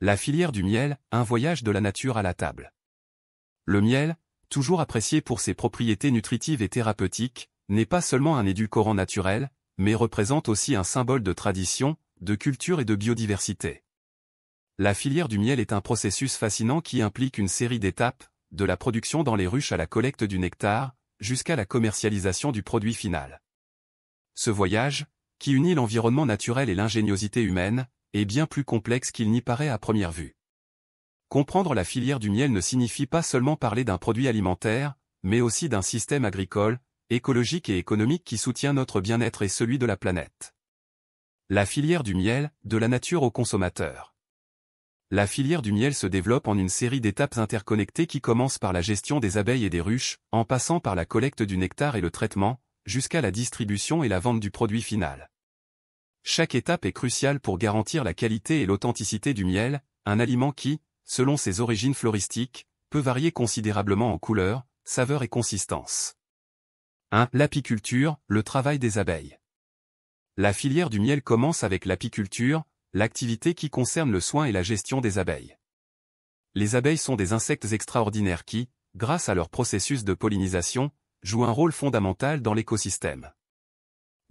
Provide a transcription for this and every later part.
La filière du miel, un voyage de la nature à la table. Le miel, toujours apprécié pour ses propriétés nutritives et thérapeutiques, n'est pas seulement un édulcorant naturel, mais représente aussi un symbole de tradition, de culture et de biodiversité. La filière du miel est un processus fascinant qui implique une série d'étapes, de la production dans les ruches à la collecte du nectar, jusqu'à la commercialisation du produit final. Ce voyage, qui unit l'environnement naturel et l'ingéniosité humaine, est bien plus complexe qu'il n'y paraît à première vue. Comprendre la filière du miel ne signifie pas seulement parler d'un produit alimentaire, mais aussi d'un système agricole, écologique et économique qui soutient notre bien-être et celui de la planète. La filière du miel, de la nature au consommateur. La filière du miel se développe en une série d'étapes interconnectées qui commencent par la gestion des abeilles et des ruches, en passant par la collecte du nectar et le traitement, jusqu'à la distribution et la vente du produit final. Chaque étape est cruciale pour garantir la qualité et l'authenticité du miel, un aliment qui, selon ses origines floristiques, peut varier considérablement en couleur, saveur et consistance. 1. L'apiculture, le travail des abeilles. La filière du miel commence avec l'apiculture, l'activité qui concerne le soin et la gestion des abeilles. Les abeilles sont des insectes extraordinaires qui, grâce à leur processus de pollinisation, jouent un rôle fondamental dans l'écosystème.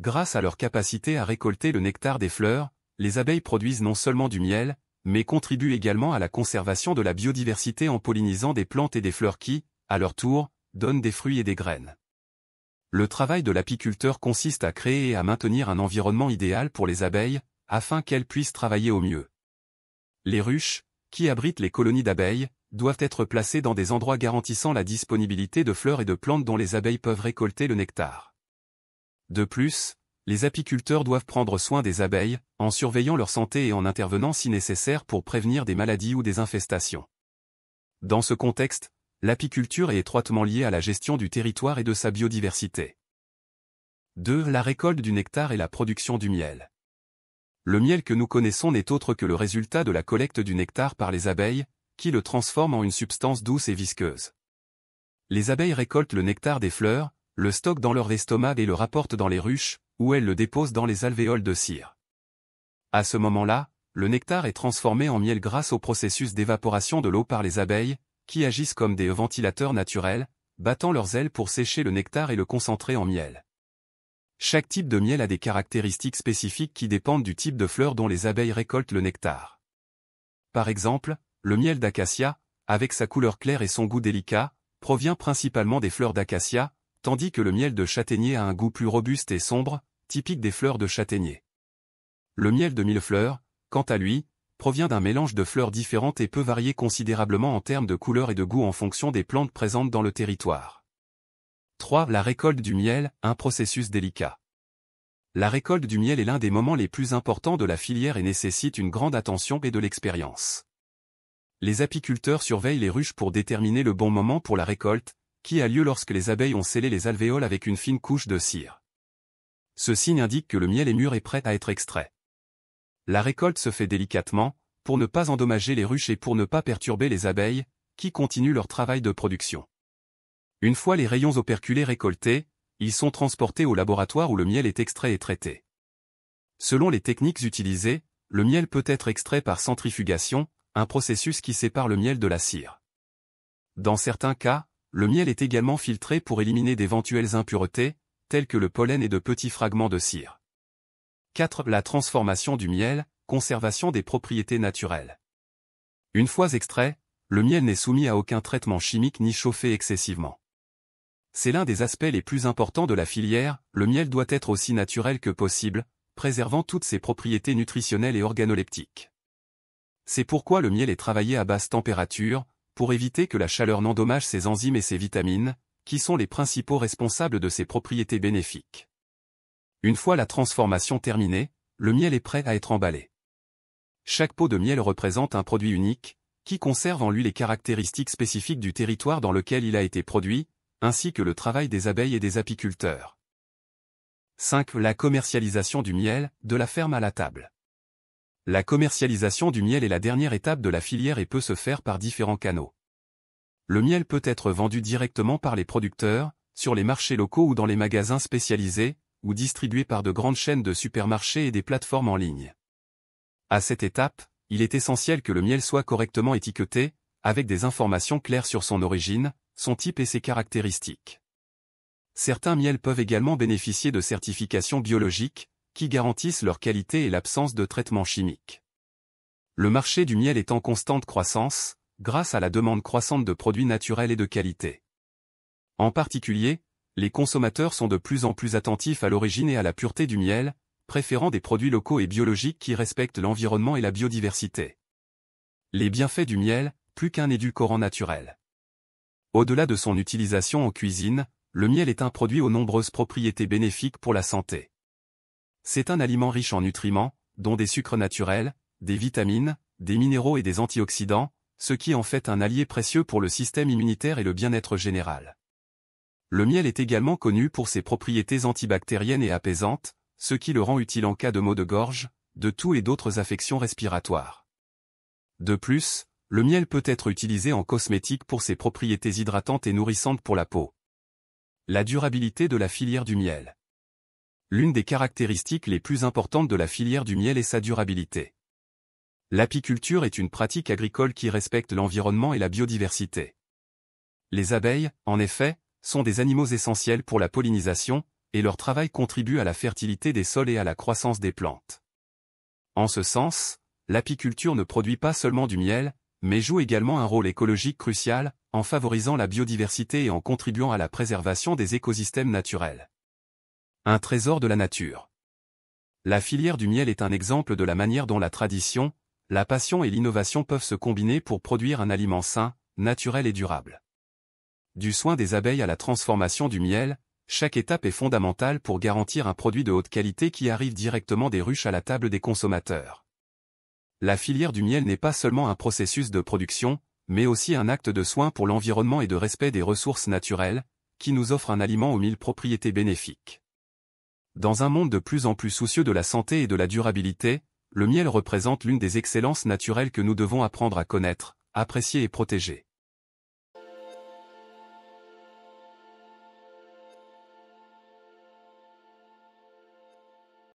Grâce à leur capacité à récolter le nectar des fleurs, les abeilles produisent non seulement du miel, mais contribuent également à la conservation de la biodiversité en pollinisant des plantes et des fleurs qui, à leur tour, donnent des fruits et des graines. Le travail de l'apiculteur consiste à créer et à maintenir un environnement idéal pour les abeilles, afin qu'elles puissent travailler au mieux. Les ruches, qui abritent les colonies d'abeilles, doivent être placées dans des endroits garantissant la disponibilité de fleurs et de plantes dont les abeilles peuvent récolter le nectar. De plus, les apiculteurs doivent prendre soin des abeilles, en surveillant leur santé et en intervenant si nécessaire pour prévenir des maladies ou des infestations. Dans ce contexte, l'apiculture est étroitement liée à la gestion du territoire et de sa biodiversité. 2. La récolte du nectar et la production du miel. Le miel que nous connaissons n'est autre que le résultat de la collecte du nectar par les abeilles, qui le transforment en une substance douce et visqueuse. Les abeilles récoltent le nectar des fleurs, le stockent dans leur estomac et le rapportent dans les ruches, où elles le déposent dans les alvéoles de cire. À ce moment-là, le nectar est transformé en miel grâce au processus d'évaporation de l'eau par les abeilles, qui agissent comme des ventilateurs naturels, battant leurs ailes pour sécher le nectar et le concentrer en miel. Chaque type de miel a des caractéristiques spécifiques qui dépendent du type de fleurs dont les abeilles récoltent le nectar. Par exemple, le miel d'acacia, avec sa couleur claire et son goût délicat, provient principalement des fleurs d'acacia, tandis que le miel de châtaignier a un goût plus robuste et sombre, typique des fleurs de châtaignier. Le miel de millefleurs, quant à lui, provient d'un mélange de fleurs différentes et peut varier considérablement en termes de couleur et de goût en fonction des plantes présentes dans le territoire. 3. La récolte du miel, un processus délicat. La récolte du miel est l'un des moments les plus importants de la filière et nécessite une grande attention et de l'expérience. Les apiculteurs surveillent les ruches pour déterminer le bon moment pour la récolte, qui a lieu lorsque les abeilles ont scellé les alvéoles avec une fine couche de cire. Ce signe indique que le miel est mûr et prêt à être extrait. La récolte se fait délicatement, pour ne pas endommager les ruches et pour ne pas perturber les abeilles, qui continuent leur travail de production. Une fois les rayons operculés récoltés, ils sont transportés au laboratoire où le miel est extrait et traité. Selon les techniques utilisées, le miel peut être extrait par centrifugation, un processus qui sépare le miel de la cire. Dans certains cas, le miel est également filtré pour éliminer d'éventuelles impuretés, telles que le pollen et de petits fragments de cire. 4. La transformation du miel, conservation des propriétés naturelles. Une fois extrait, le miel n'est soumis à aucun traitement chimique ni chauffé excessivement. C'est l'un des aspects les plus importants de la filière, le miel doit être aussi naturel que possible, préservant toutes ses propriétés nutritionnelles et organoleptiques. C'est pourquoi le miel est travaillé à basse température, pour éviter que la chaleur n'endommage ses enzymes et ses vitamines, qui sont les principaux responsables de ses propriétés bénéfiques. Une fois la transformation terminée, le miel est prêt à être emballé. Chaque pot de miel représente un produit unique, qui conserve en lui les caractéristiques spécifiques du territoire dans lequel il a été produit, ainsi que le travail des abeilles et des apiculteurs. 5. La commercialisation du miel, de la ferme à la table. La commercialisation du miel est la dernière étape de la filière et peut se faire par différents canaux. Le miel peut être vendu directement par les producteurs, sur les marchés locaux ou dans les magasins spécialisés, ou distribué par de grandes chaînes de supermarchés et des plateformes en ligne. À cette étape, il est essentiel que le miel soit correctement étiqueté, avec des informations claires sur son origine, son type et ses caractéristiques. Certains miels peuvent également bénéficier de certifications biologiques, qui garantissent leur qualité et l'absence de traitements chimiques. Le marché du miel est en constante croissance, grâce à la demande croissante de produits naturels et de qualité. En particulier, les consommateurs sont de plus en plus attentifs à l'origine et à la pureté du miel, préférant des produits locaux et biologiques qui respectent l'environnement et la biodiversité. Les bienfaits du miel, plus qu'un édulcorant naturel. Au-delà de son utilisation en cuisine, le miel est un produit aux nombreuses propriétés bénéfiques pour la santé. C'est un aliment riche en nutriments, dont des sucres naturels, des vitamines, des minéraux et des antioxydants, ce qui en fait un allié précieux pour le système immunitaire et le bien-être général. Le miel est également connu pour ses propriétés antibactériennes et apaisantes, ce qui le rend utile en cas de maux de gorge, de toux et d'autres affections respiratoires. De plus, le miel peut être utilisé en cosmétique pour ses propriétés hydratantes et nourrissantes pour la peau. La durabilité de la filière du miel. L'une des caractéristiques les plus importantes de la filière du miel est sa durabilité. L'apiculture est une pratique agricole qui respecte l'environnement et la biodiversité. Les abeilles, en effet, sont des animaux essentiels pour la pollinisation, et leur travail contribue à la fertilité des sols et à la croissance des plantes. En ce sens, l'apiculture ne produit pas seulement du miel, mais joue également un rôle écologique crucial, en favorisant la biodiversité et en contribuant à la préservation des écosystèmes naturels. Un trésor de la nature. La filière du miel est un exemple de la manière dont la tradition, la passion et l'innovation peuvent se combiner pour produire un aliment sain, naturel et durable. Du soin des abeilles à la transformation du miel, chaque étape est fondamentale pour garantir un produit de haute qualité qui arrive directement des ruches à la table des consommateurs. La filière du miel n'est pas seulement un processus de production, mais aussi un acte de soin pour l'environnement et de respect des ressources naturelles, qui nous offre un aliment aux 1000 propriétés bénéfiques. Dans un monde de plus en plus soucieux de la santé et de la durabilité, le miel représente l'une des excellences naturelles que nous devons apprendre à connaître, apprécier et protéger.